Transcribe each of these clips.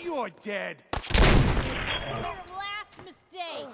You're dead! Their last mistake!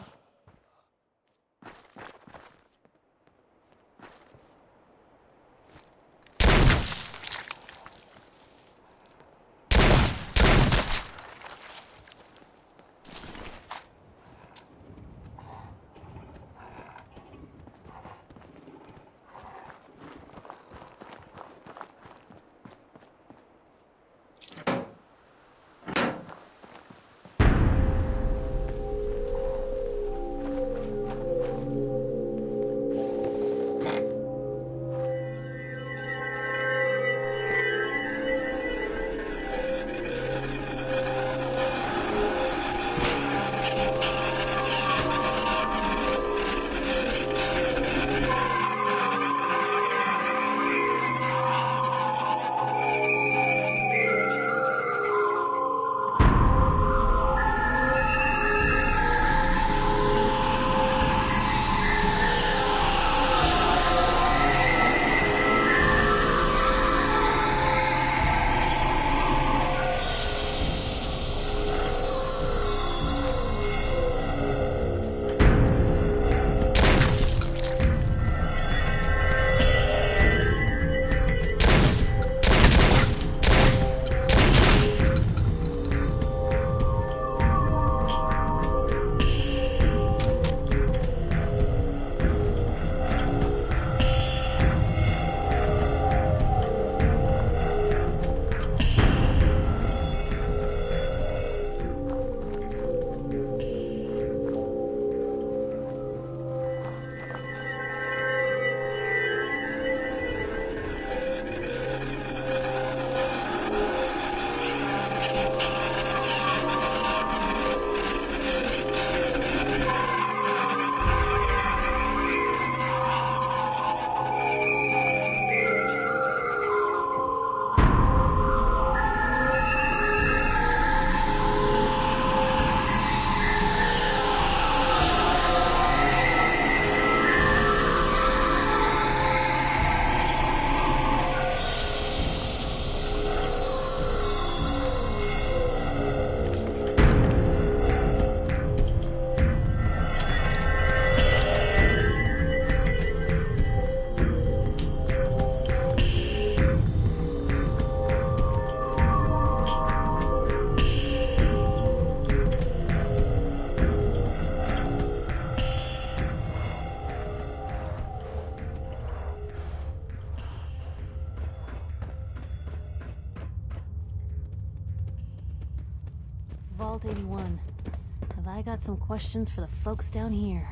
Vault 81. Have I got some questions for the folks down here?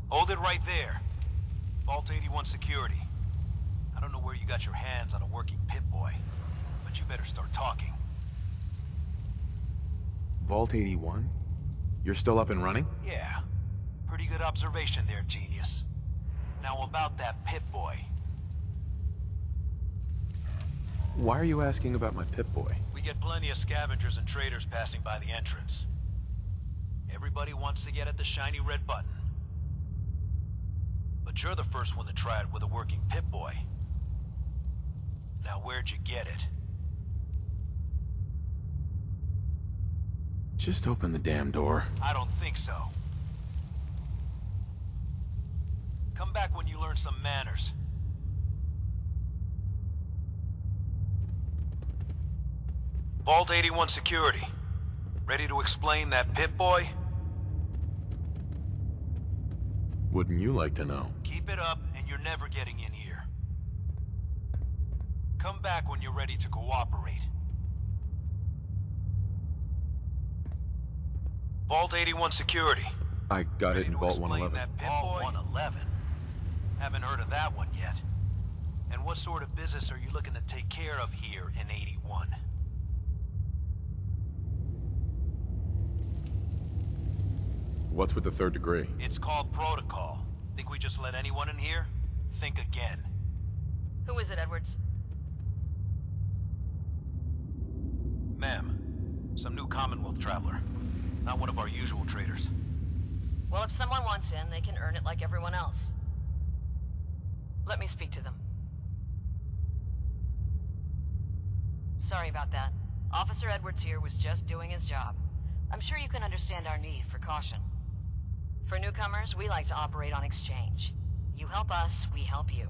Hold it right there. Vault 81 security. I don't know where you got your hands on a working Pip-Boy, but you better start talking. Vault 81? You're still up and running? Yeah. Pretty good observation there, genius. Now about that Pip-Boy. Why are you asking about my Pip-Boy? We get plenty of scavengers and traders passing by the entrance. Everybody wants to get at the shiny red button. But you're the first one to try it with a working Pip-Boy. Now where'd you get it? Just open the damn door. I don't think so. Come back when you learn some manners. Vault 81 security. Ready to explain that Pip-Boy? Wouldn't you like to know? Keep it up and you're never getting in here. Come back when you're ready to cooperate. Vault 81 security. I got it in Vault Explain 111. that Pip-Boy? 111? Haven't heard of that one yet. And what sort of business are you looking to take care of here in 81? What's with the third degree? It's called protocol. Think we just let anyone in here? Think again. Who is it, Edwards? Ma'am, some new Commonwealth traveler. Not one of our usual traders. Well, if someone wants in, they can earn it like everyone else. Let me speak to them. Sorry about that. Officer Edwards here was just doing his job. I'm sure you can understand our need for caution. For newcomers, we like to operate on exchange. You help us, we help you.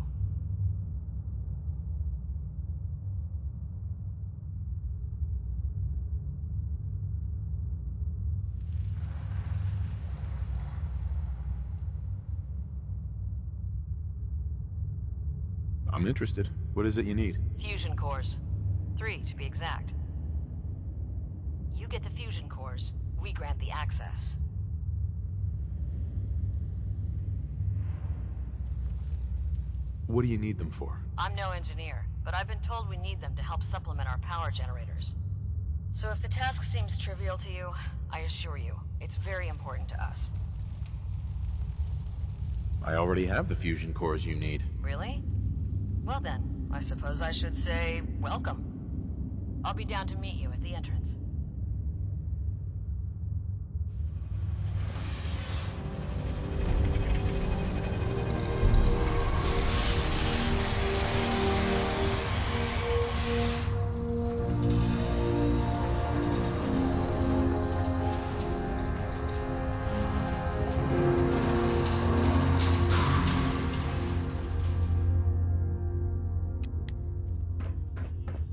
I'm interested. What is it you need? Fusion cores. 3, to be exact. You get the fusion cores, we grant the access. What do you need them for? I'm no engineer, but I've been told we need them to help supplement our power generators. So if the task seems trivial to you, I assure you, it's very important to us. I already have the fusion cores you need. Really? Well then, I suppose I should say welcome. I'll be down to meet you at the entrance.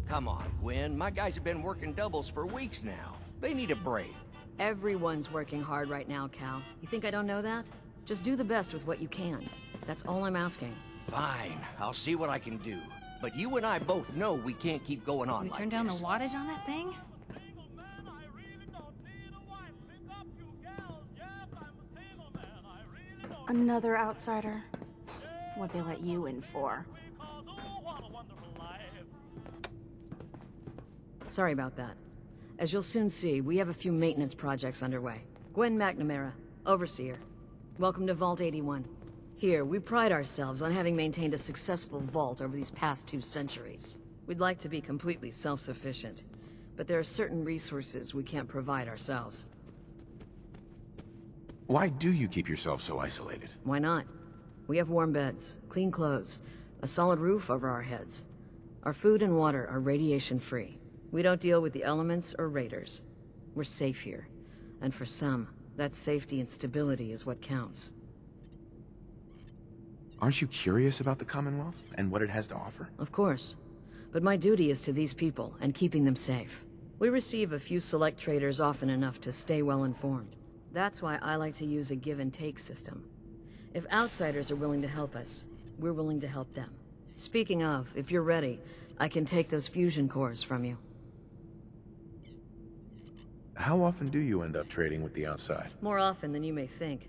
Come on, Gwen. My guys have been working doubles for weeks now. They need a break. Everyone's working hard right now, Cal. You think I don't know that? Just do the best with what you can. That's all I'm asking. Fine, I'll see what I can do. But you and I both know we can't keep going on We like turn down the this. wattage on that thing? Another outsider? What'd they let you in for? Sorry about that. As you'll soon see, we have a few maintenance projects underway. Gwen McNamara, Overseer. Welcome to Vault 81. Here, we pride ourselves on having maintained a successful vault over these past 2 centuries. We'd like to be completely self-sufficient, but there are certain resources we can't provide ourselves. Why do you keep yourself so isolated? Why not? We have warm beds, clean clothes, a solid roof over our heads. Our food and water are radiation-free. We don't deal with the elements or raiders. We're safe here. And for some, that safety and stability is what counts. Aren't you curious about the Commonwealth and what it has to offer? Of course. But my duty is to these people and keeping them safe. We receive a few select traders often enough to stay well informed. That's why I like to use a give-and-take system. If outsiders are willing to help us, we're willing to help them. Speaking of, if you're ready, I can take those fusion cores from you. How often do you end up trading with the outside? More often than you may think.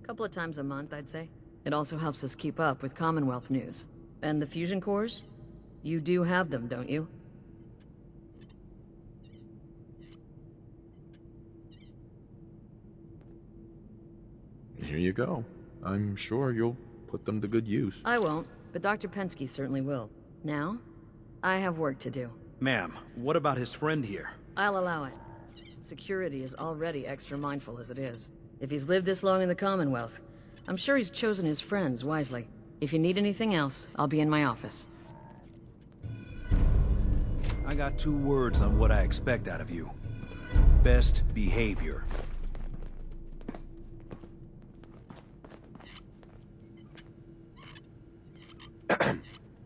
A couple of times a month, I'd say. It also helps us keep up with Commonwealth news. And the fusion cores? You do have them, don't you? Here you go. I'm sure you'll put them to good use. I won't, but Dr. Pensky certainly will. Now, I have work to do. Ma'am, what about his friend here? I'll allow it. Security is already extra mindful as it is. If he's lived this long in the Commonwealth, I'm sure he's chosen his friends wisely. If you need anything else, I'll be in my office. I got 2 words on what I expect out of you. Best behavior.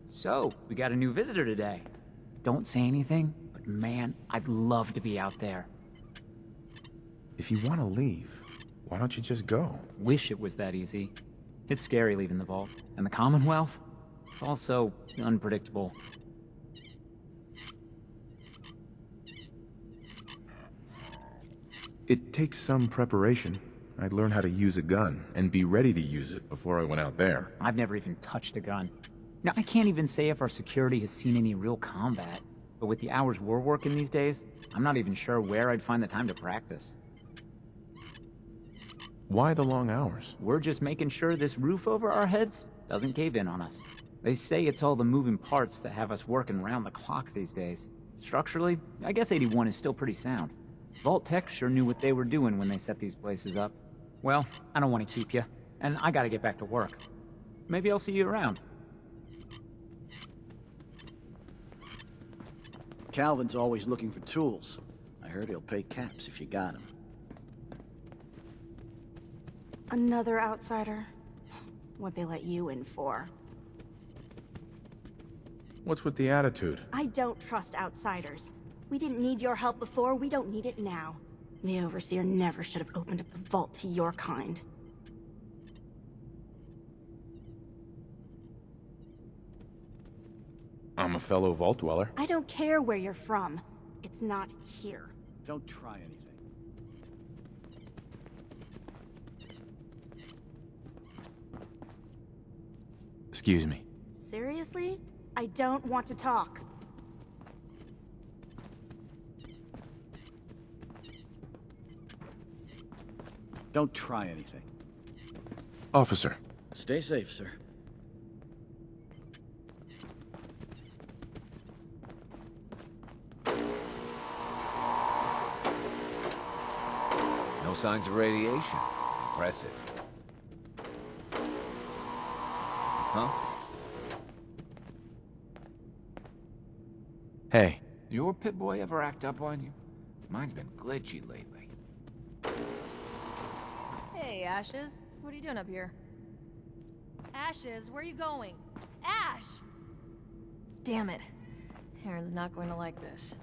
So, we got a new visitor today. Don't say anything, but Man, I'd love to be out there. If you want to leave, why don't you just go? Wish it was that easy. It's scary leaving the vault. And the Commonwealth? It's also unpredictable. It takes some preparation. I'd learn how to use a gun and be ready to use it before I went out there. I've never even touched a gun. Now, I can't even say if our security has seen any real combat. But with the hours we're working these days, I'm not even sure where I'd find the time to practice. Why the long hours? We're just making sure this roof over our heads doesn't cave in on us. They say it's all the moving parts that have us working round the clock these days. Structurally, I guess 81 is still pretty sound. Vault Tech sure knew what they were doing when they set these places up. Well, I don't want to keep you, and I gotta get back to work. Maybe I'll see you around. Calvin's always looking for tools. I heard he'll pay caps if you got them. Another outsider. What'd they let you in for? What's with the attitude? I don't trust outsiders. We didn't need your help before, we don't need it now. The Overseer never should have opened up the vault to your kind. I'm a fellow vault dweller. I don't care where you're from. It's not here. Don't try anything. Excuse me. Seriously? I don't want to talk. Don't try anything. Officer. Stay safe, sir. No signs of radiation. Impressive. Huh? Hey. Your Pip-Boy ever act up on you? Mine's been glitchy lately. Hey, Ashes. What are you doing up here? Ashes, where are you going? Ash! Damn it. Aaron's not going to like this.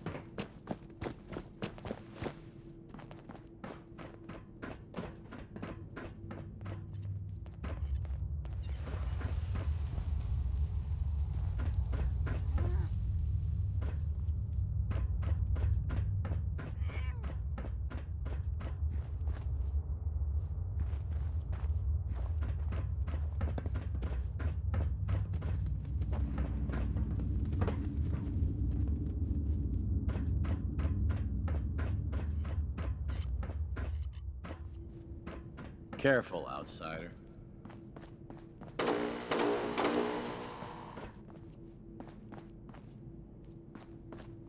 Careful, outsider.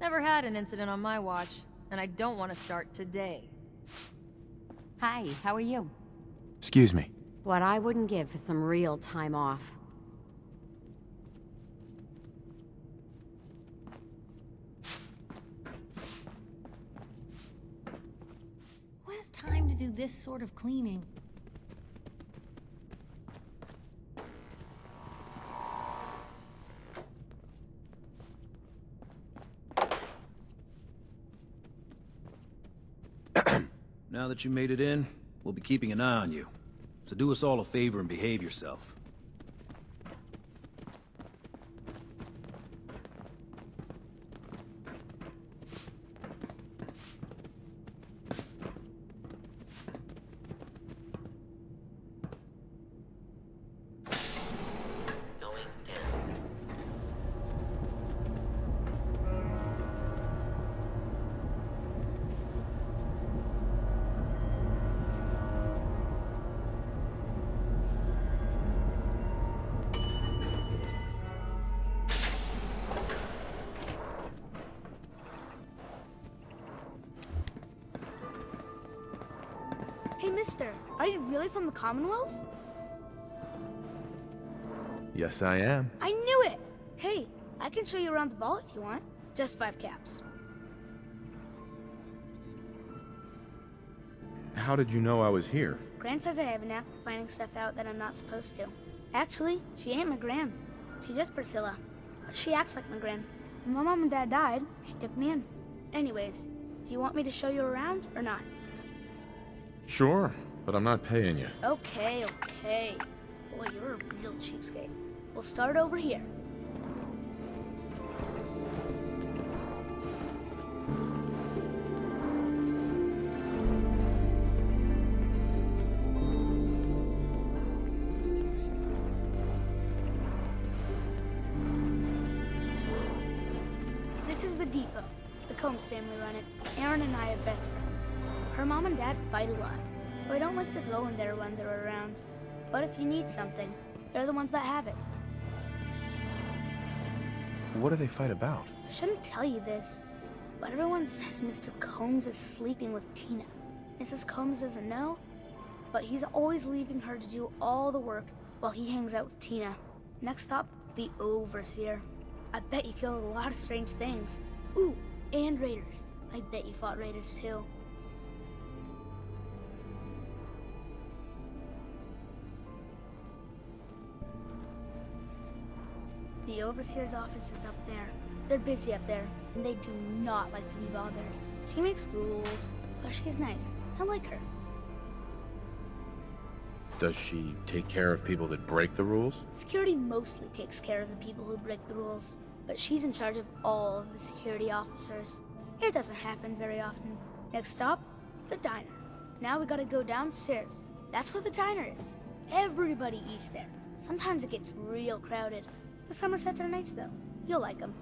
Never had an incident on my watch, and I don't want to start today. Hi, how are you? Excuse me. What I wouldn't give for some real time off. Who has time to do this sort of cleaning? Now that you made it in, we'll be keeping an eye on you. So do us all a favor and behave yourself. Hey, mister, are you really from the Commonwealth? Yes, I am. I knew it! Hey, I can show you around the vault if you want. Just 5 caps. How did you know I was here? Gran says I have a knack for finding stuff out that I'm not supposed to. Actually, she ain't my Gran. She's just Priscilla. But she acts like my Gran. When my mom and dad died, she took me in. Anyways, do you want me to show you around or not? Sure, but I'm not paying you. Okay, okay. Boy, you're a real cheapskate. We'll start over here. This is the depot. The Combs family run it. Aaron and I are best friends. Her mom and dad fight a lot, so I don't like to go in there when they're around. But if you need something, they're the ones that have it. What do they fight about? I shouldn't tell you this, but everyone says Mr. Combs is sleeping with Tina. Mrs. Combs doesn't know, but he's always leaving her to do all the work while he hangs out with Tina. Next up, the Overseer. I bet you killed a lot of strange things. Ooh, and raiders. I bet you fought raiders too. The Overseer's office is up there. They're busy up there, and they do not like to be bothered. She makes rules, but she's nice. I like her. Does she take care of people that break the rules? Security mostly takes care of the people who break the rules, but she's in charge of all of the security officers. It doesn't happen very often. Next stop, the diner. Now we gotta go downstairs. That's where the diner is. Everybody eats there. Sometimes it gets real crowded. The Somersets are nice though. You'll like them.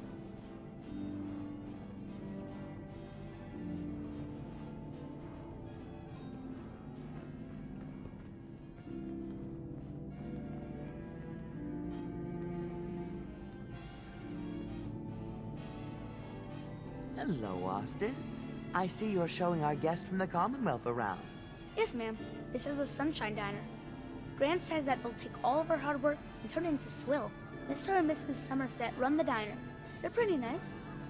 Hello, Austin. I see you're showing our guest from the Commonwealth around. Yes, ma'am. This is the Sunshine Diner. Grant says that they'll take all of our hard work and turn it into swill. Mr. and Mrs. Somerset run the diner. They're pretty nice.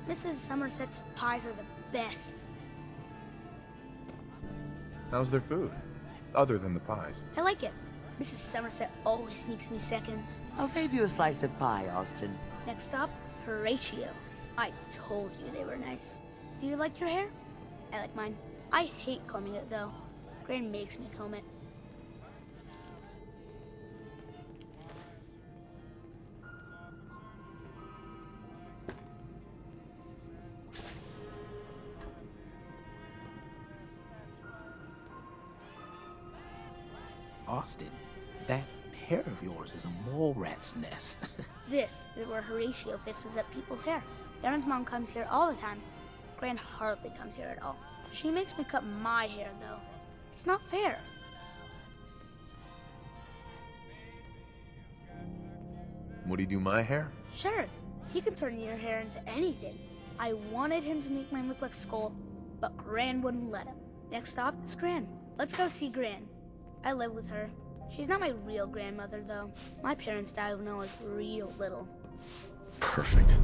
Mrs. Somerset's pies are the best. How's their food? Other than the pies. I like it. Mrs. Somerset always sneaks me seconds. I'll save you a slice of pie, Austin. Next stop, Horatio. I told you they were nice. Do you like your hair? I like mine. I hate combing it though. Gran makes me comb it. Austin, that hair of yours is a mole rat's nest. This is where Horatio fixes up people's hair. Aaron's mom comes here all the time. Gran hardly comes here at all. She makes me cut my hair, though. It's not fair. Would he do my hair? Sure, he can turn your hair into anything. I wanted him to make mine look like Skull, but Gran wouldn't let him. Next stop is Gran. Let's go see Gran. I live with her. She's not my real grandmother, though. My parents died when I was real little. Perfect.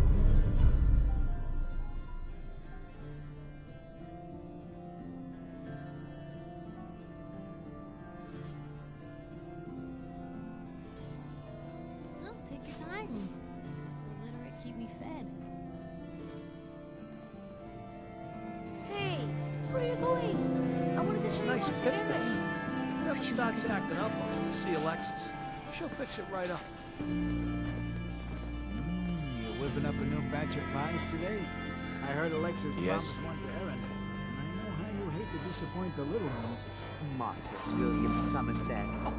Well, take your time. Let her keep me fed. Hey, where are you going? I wanted to show you Nice one pit together. there. If it starts acting up, I'll see Alexis. She'll fix it right up. You're whipping up a new batch of pies today? I heard Alexis Yes. promised one to Aaron. And I know how you hate to disappoint the little ones. Marcus William Somerset. Oh,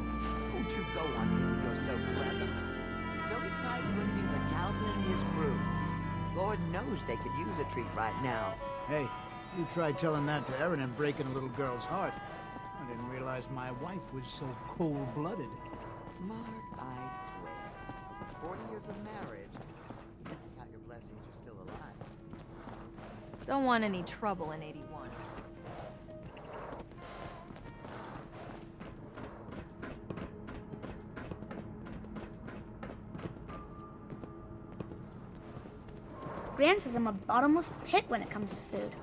don't you go on thinking you're so clever. Those pies are going to be for Calvin and his crew. Lord knows they could use a treat right now. Hey, you tried telling that to Aaron and breaking a little girl's heart. I didn't realize my wife was so cold-blooded. Mark, I swear, for 40 years of marriage, you got your blessings you're still alive. Don't want any trouble in 81. Gran says I'm a bottomless pit when it comes to food.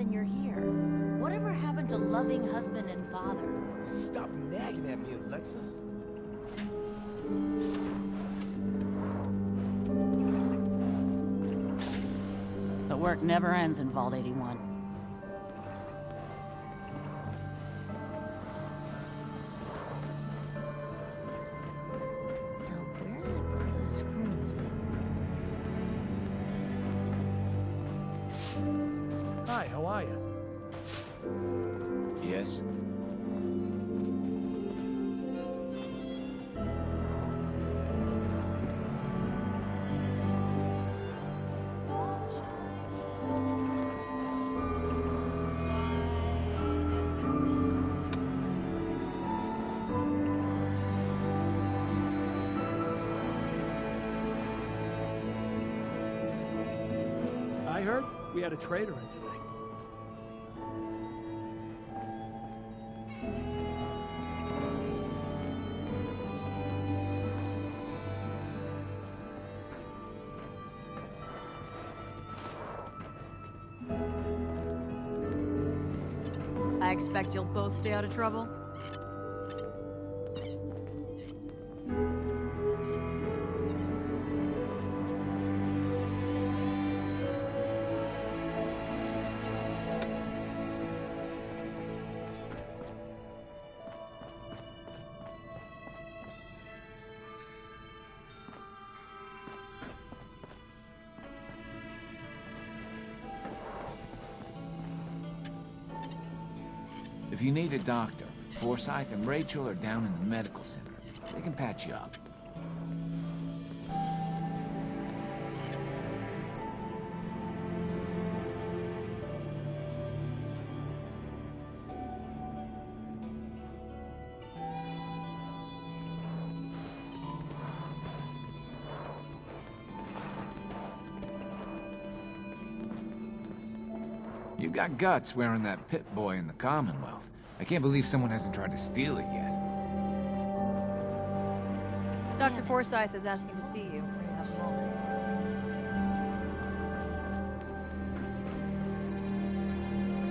then you're here. Whatever happened to loving husband and father? Stop nagging at me, Alexis. The work never ends in Vault 81. Hi, how are you? Yes? I heard we had a trader in today. I expect you'll both stay out of trouble. If you need a doctor, Forsyth and Rachel are down in the medical center. They can patch you up. You've got guts wearing that pit boy in the Commonwealth. I can't believe someone hasn't tried to steal it yet. Dr. Forsyth is asking to see you. When you have a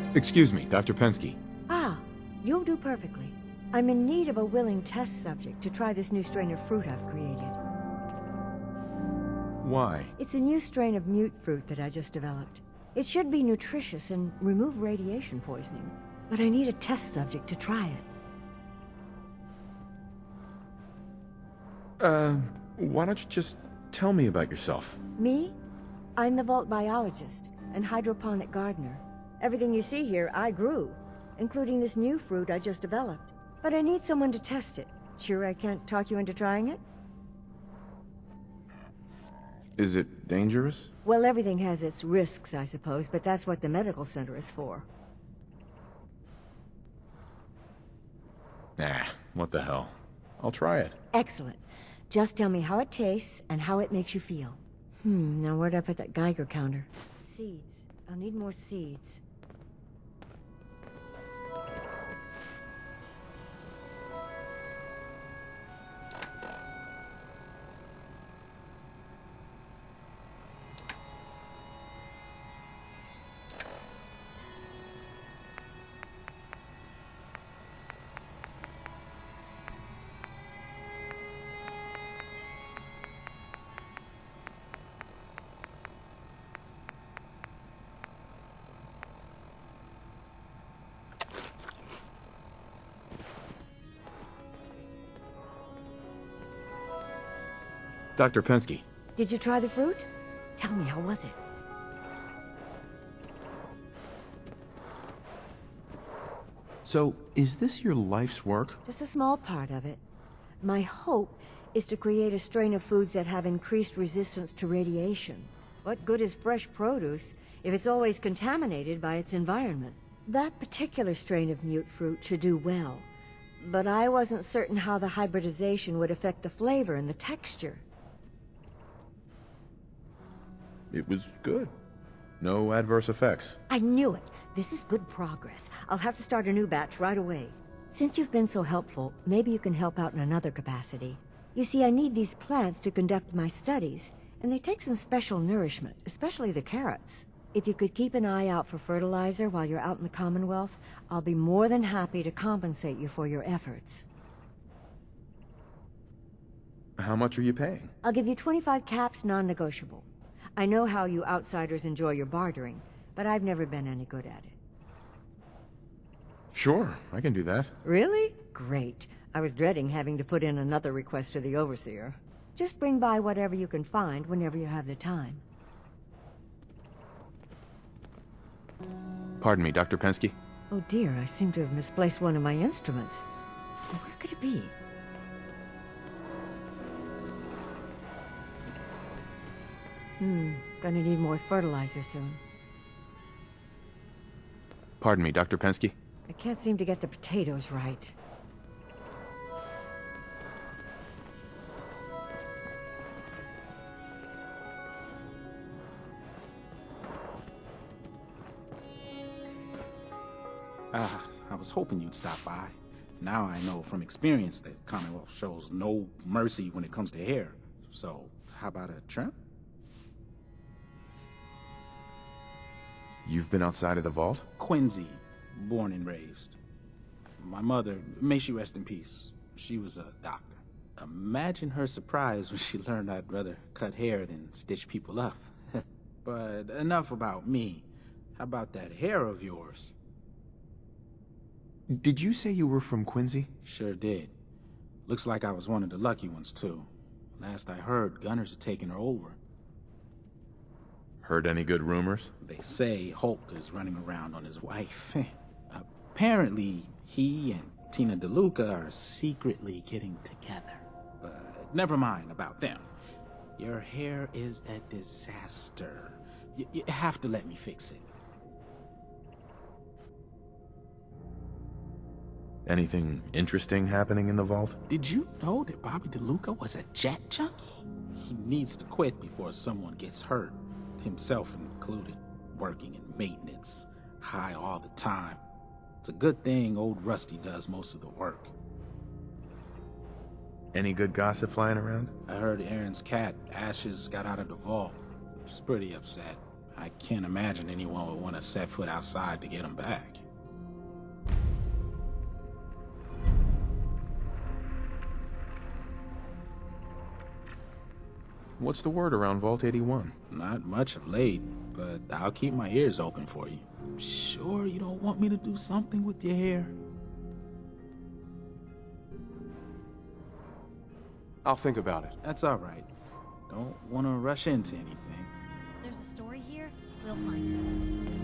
moment. Excuse me, Dr. Pensky. Ah, you'll do perfectly. I'm in need of a willing test subject to try this new strain of fruit I've created. Why? It's a new strain of mute fruit that I just developed. It should be nutritious and remove radiation poisoning, but I need a test subject to try it. Why don't you just tell me about yourself? Me? I'm the vault biologist and hydroponic gardener. Everything you see here, I grew, including this new fruit I just developed. But I need someone to test it. Sure I can't talk you into trying it? Is it dangerous? Well, everything has its risks, I suppose, but that's what the medical center is for. Nah, what the hell. I'll try it. Excellent. Just tell me how it tastes and how it makes you feel. Now where'd I put that Geiger counter? Seeds. I'll need more seeds. Dr. Pensky. Did you try the fruit? Tell me, how was it? So, is this your life's work? Just a small part of it. My hope is to create a strain of foods that have increased resistance to radiation. What good is fresh produce if it's always contaminated by its environment? That particular strain of mute fruit should do well, but I wasn't certain how the hybridization would affect the flavor and the texture. It was good. No adverse effects. I knew it. This is good progress. I'll have to start a new batch right away. Since you've been so helpful, maybe you can help out in another capacity. You see, I need these plants to conduct my studies, and they take some special nourishment, especially the carrots. If you could keep an eye out for fertilizer while you're out in the Commonwealth, I'll be more than happy to compensate you for your efforts. How much are you paying? I'll give you 25 caps, non-negotiable. I know how you outsiders enjoy your bartering, but I've never been any good at it. Sure, I can do that. Really? Great. I was dreading having to put in another request to the Overseer. Just bring by whatever you can find whenever you have the time. Pardon me, Dr. Pensky. Oh dear, I seem to have misplaced one of my instruments. Where could it be? Gonna need more fertilizer soon. Pardon me, Dr. Pensky. I can't seem to get the potatoes right. I was hoping you'd stop by. Now I know from experience that Commonwealth shows no mercy when it comes to hair. So, how about a trim? You've been outside of the vault? Quincy, born and raised. My mother, may she rest in peace, she was a doctor. Imagine her surprise when she learned I'd rather cut hair than stitch people up. But enough about me. How about that hair of yours? Did you say you were from Quincy? Sure did. Looks like I was one of the lucky ones, too. Last I heard, Gunners had taken her over. Heard any good rumors? They say Holt is running around on his wife. Apparently, he and Tina DeLuca are secretly getting together. But never mind about them. Your hair is a disaster. You have to let me fix it. Anything interesting happening in the vault? Did you know that Bobby DeLuca was a jet junkie? He needs to quit before someone gets hurt, himself included, working in maintenance, high all the time. It's a good thing old Rusty does most of the work. Any good gossip flying around? I heard Aaron's cat, Ashes, got out of the vault. She's pretty upset. I can't imagine anyone would want to set foot outside to get him back. What's the word around Vault 81? Not much of late, but I'll keep my ears open for you. Sure you don't want me to do something with your hair? I'll think about it. That's all right. Don't want to rush into anything. There's a story here. We'll find it.